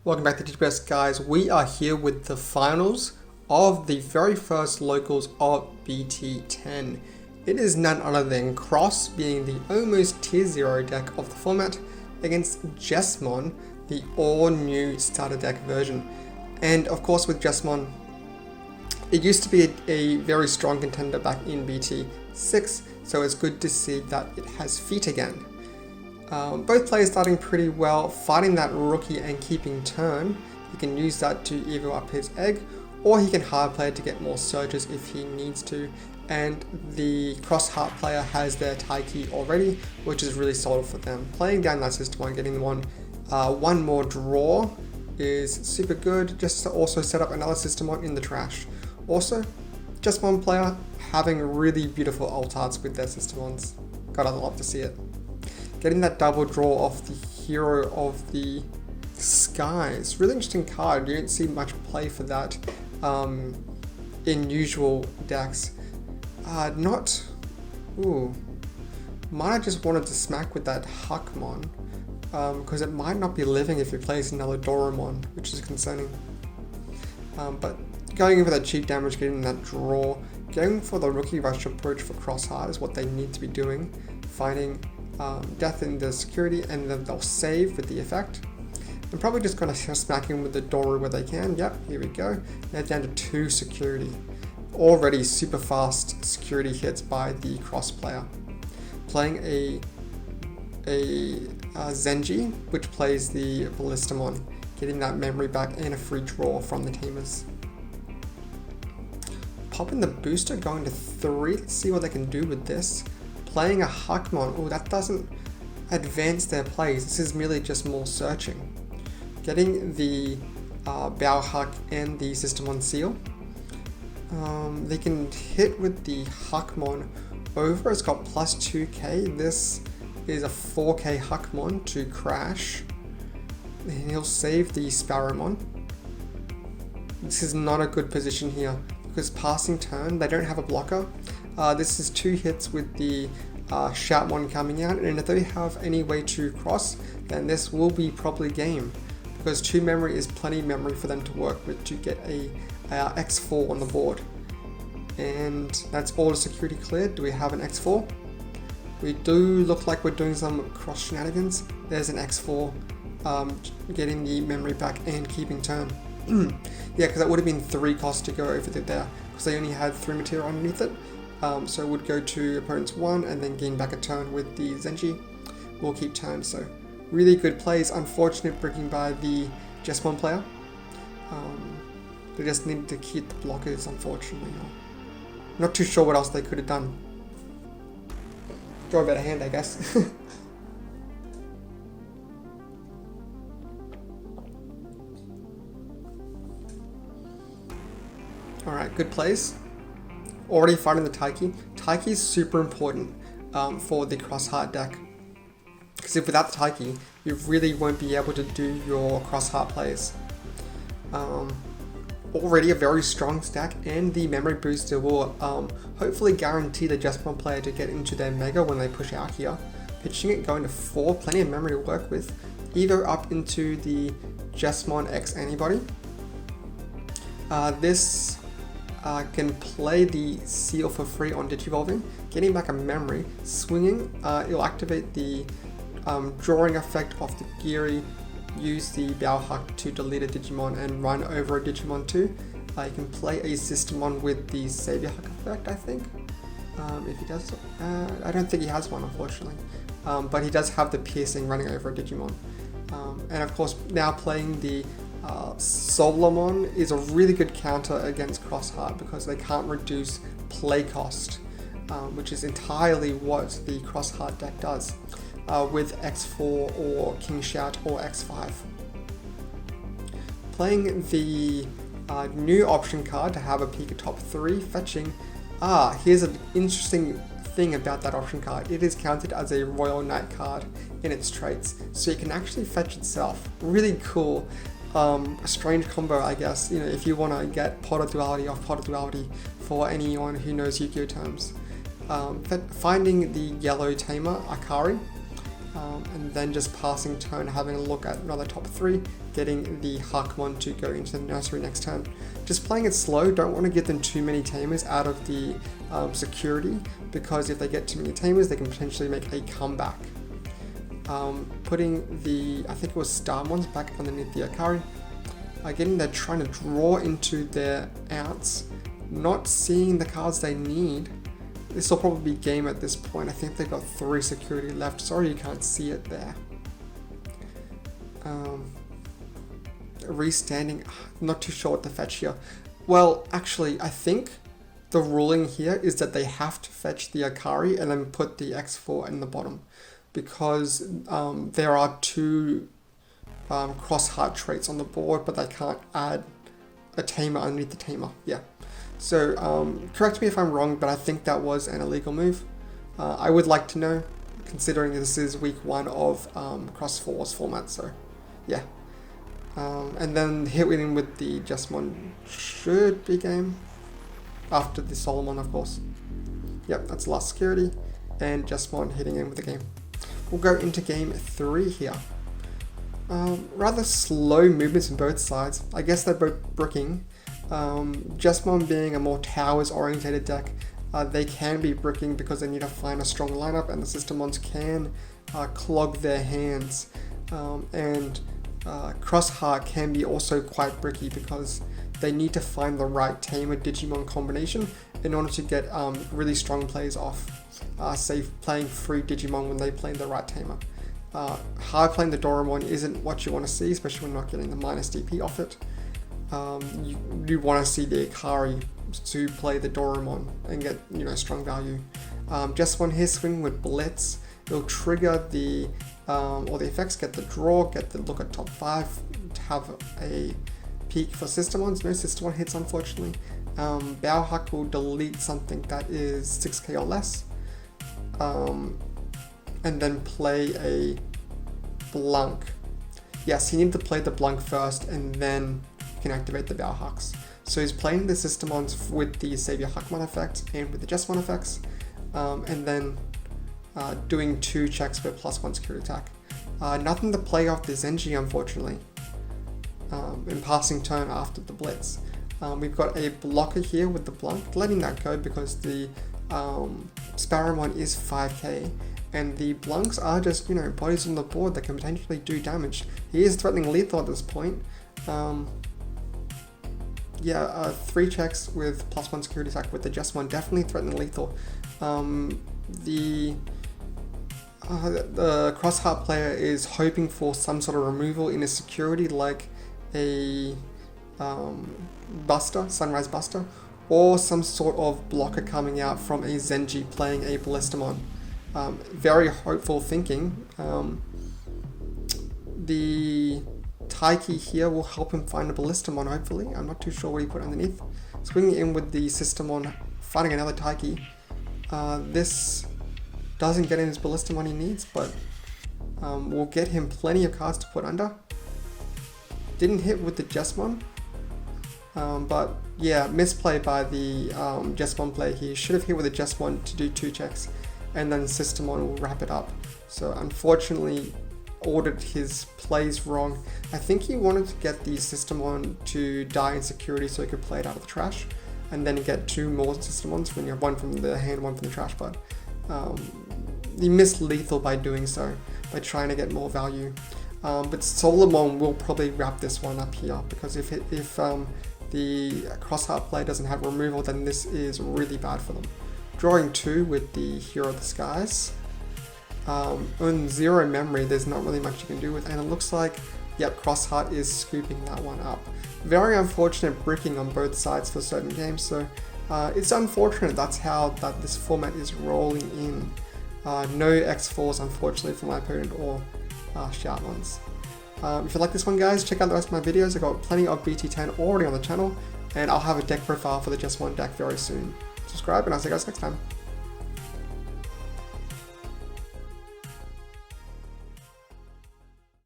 Welcome back to Digiburst, guys. We are here with the finals of the very first locals of BT10. It is none other than Xros, being the almost tier 0 deck of the format, against Jesmon, the all-new starter deck version. And of course with Jesmon, it used to be a very strong contender back in BT6, so it's good to see that it has feet again. Both players starting pretty well, fighting that rookie and keeping turn. He can use that to either up his egg, or he can hard play to get more surges if he needs to. And the cross heart player has their Taiki already, which is really solid for them. Playing down that system and getting one more draw is super good, just to also set up another system in the trash. Also, just one player having really beautiful alt arts with their systemons. Gotta love to see it. Getting that double draw off the Hero of the Skies. Really interesting card. You don't see much play for that in usual decks. Might have just wanted to smack with that Huckmon, because it might not be living if he plays another Doremon, which is concerning. But going in for that cheap damage, getting that draw, going for the rookie rush approach for Crossheart is what they need to be doing. Finding death in the security, and then they'll save with the effect. I'm probably just going to smack him with the Doru where they can. Yep, here we go. They're down to 2 security. Already super fast security hits by the cross player. Playing a Zenji, which plays the Ballistamon, getting that memory back and a free draw from the Tamers. Popping the booster, going to 3. Let's see what they can do with this. Playing a Huckmon, oh, that doesn't advance their plays. This is merely just more searching. Getting the Bow Huck and the Systemon Seal. They can hit with the Huckmon over. It's got plus 2k. This is a 4k Huckmon to crash. And he'll save the Sparrowmon. This is not a good position here, because passing turn, they don't have a blocker. This is 2 hits with the Shoutmon coming out, and if they have any way to cross, then this will be probably game, because 2 memory is plenty memory for them to work with to get a X4 on the board. And that's all the security cleared. Do we have an X4? We do look like we're doing some cross shenanigans. There's an X4, getting the memory back and keeping turn. Yeah, because that would have been 3 costs to go over there, because they only had 3 material underneath it. So it would go to opponent's 1 and then gain back a turn with the Zenji. We'll keep turn, so really good plays. Unfortunate breaking by the Jesmon player. They just needed to keep the blockers, unfortunately. Not too sure what else they could have done. Draw a better hand, I guess. Alright, good plays. Already fighting the Taiki. Taiki is super important for the Crossheart deck, because if without the Taiki, you really won't be able to do your Crossheart plays. Already a very strong stack, and the memory booster will hopefully guarantee the Jesmon player to get into their Mega when they push out here. Pitching it, going to 4, plenty of memory to work with, either up into the Jesmon X antibody. This can play the Seal for free on Digivolving, getting back a memory, swinging, it'll activate the drawing effect of the Geary, use the Bow Huck to delete a Digimon and run over a Digimon too. You can play a Systemon with the Savior Huck effect, I think, if he does. I don't think he has one, unfortunately, but he does have the piercing running over a Digimon. And of course, now playing the Solomon is a really good counter against Crossheart, because they can't reduce play cost, which is entirely what the Crossheart deck does with X4 or King Shout or X5. Playing the new option card to have a peek at top 3, fetching. Here's an interesting thing about that option card. It is counted as a Royal Knight card in its traits, so it can actually fetch itself. Really cool. A strange combo, I guess, if you want to get Pot of Duality off Pot of Duality for anyone who knows Yu-Gi-Oh terms. Finding the yellow tamer, Akari, and then just passing turn, having a look at another top 3, getting the Hakmon to go into the nursery next turn. Just playing it slow, don't want to give them too many tamers out of the security, because if they get too many tamers, they can potentially make a comeback. Putting the, I think it was Starmons back underneath the Akari. Again, they're trying to draw into their outs, not seeing the cards they need. This will probably be game at this point. I think they've got 3 security left. Sorry you can't see it there. Restanding, not too sure what to fetch here. Well, actually, I think the ruling here is that they have to fetch the Akari and then put the X4 in the bottom, because there are 2 cross heart traits on the board, but they can't add a tamer underneath the tamer. Yeah. So correct me if I'm wrong, but I think that was an illegal move. I would like to know, considering this is week 1 of Cross Fours format. So yeah. And then hit in with the Jesmon should be game after the Solomon, of course. Yep, that's last security, and Jesmon hitting in with the game. We'll go into game 3 here. Rather slow movements on both sides. I guess they're both bricking. Jesmon being a more towers orientated deck, they can be bricking because they need to find a strong lineup, and the Systemons can clog their hands. And Crossheart can be also quite bricky because they need to find the right tamer Digimon combination in order to get really strong plays off. Say playing free Digimon when they play the right tamer. Hard playing the Doraemon isn't what you want to see, especially when not getting the minus DP off it. You want to see the Akari to play the Doraemon and get, you know, strong value. Just one hit swing with Blitz, it'll trigger the all the effects, get the draw, get the look at top 5, have a peak for Systemons. No Systemon hits, unfortunately. Bauhack will delete something that is 6k or less, and then play a Blunk. Yes, he needed to play the Blunk first, and then can activate the Bauhawks. So he's playing the Systemons with the Savior Hakmon effect and with the Jesmon effects, and then doing 2 checks with +1 security attack. Nothing to play off the Zenji, unfortunately, in passing turn after the Blitz. We've got a blocker here with the Blunk, letting that go because the Sparrowmon is 5k, and the Blunks are just, you know, bodies on the board that can potentially do damage. He is threatening lethal at this point. 3 checks with +1 security attack with the Jesmon, definitely threatening lethal. The Crossheart player is hoping for some sort of removal in a security, like a Buster, Sunrise Buster, or some sort of blocker coming out from a Zenji playing a Ballistamon. Very hopeful thinking. The Taiki here will help him find a Ballistamon, hopefully. I'm not too sure what he put underneath. Swinging in with the Systemon, finding another Taiki. This doesn't get him his Ballistamon he needs, but will get him plenty of cards to put under. Didn't hit with the Jesmon, but yeah, misplay by the Jesmon player here. Should have hit with the Jesmon to do 2 checks, and then Systemon will wrap it up. So unfortunately, ordered his plays wrong. I think he wanted to get the Systemon to die in security so he could play it out of the trash, and then get 2 more Systemons when you have 1 from the hand, 1 from the trash, but he missed lethal by doing so, by trying to get more value. But Solomon will probably wrap this one up here, because if the Crossheart player doesn't have removal, then this is really bad for them. Drawing 2 with the Hero of the Skies. On 0 memory, there's not really much you can do with, and it looks like, yep, Crossheart is scooping that one up. Very unfortunate bricking on both sides for certain games, so it's unfortunate that's how this format is rolling in. No X4s, unfortunately, for my opponent, or Shoutmons. If you like this one, guys, check out the rest of my videos. I've got plenty of BT10 already on the channel, and I'll have a deck profile for the Just One deck very soon. Subscribe, and I'll see you guys next time.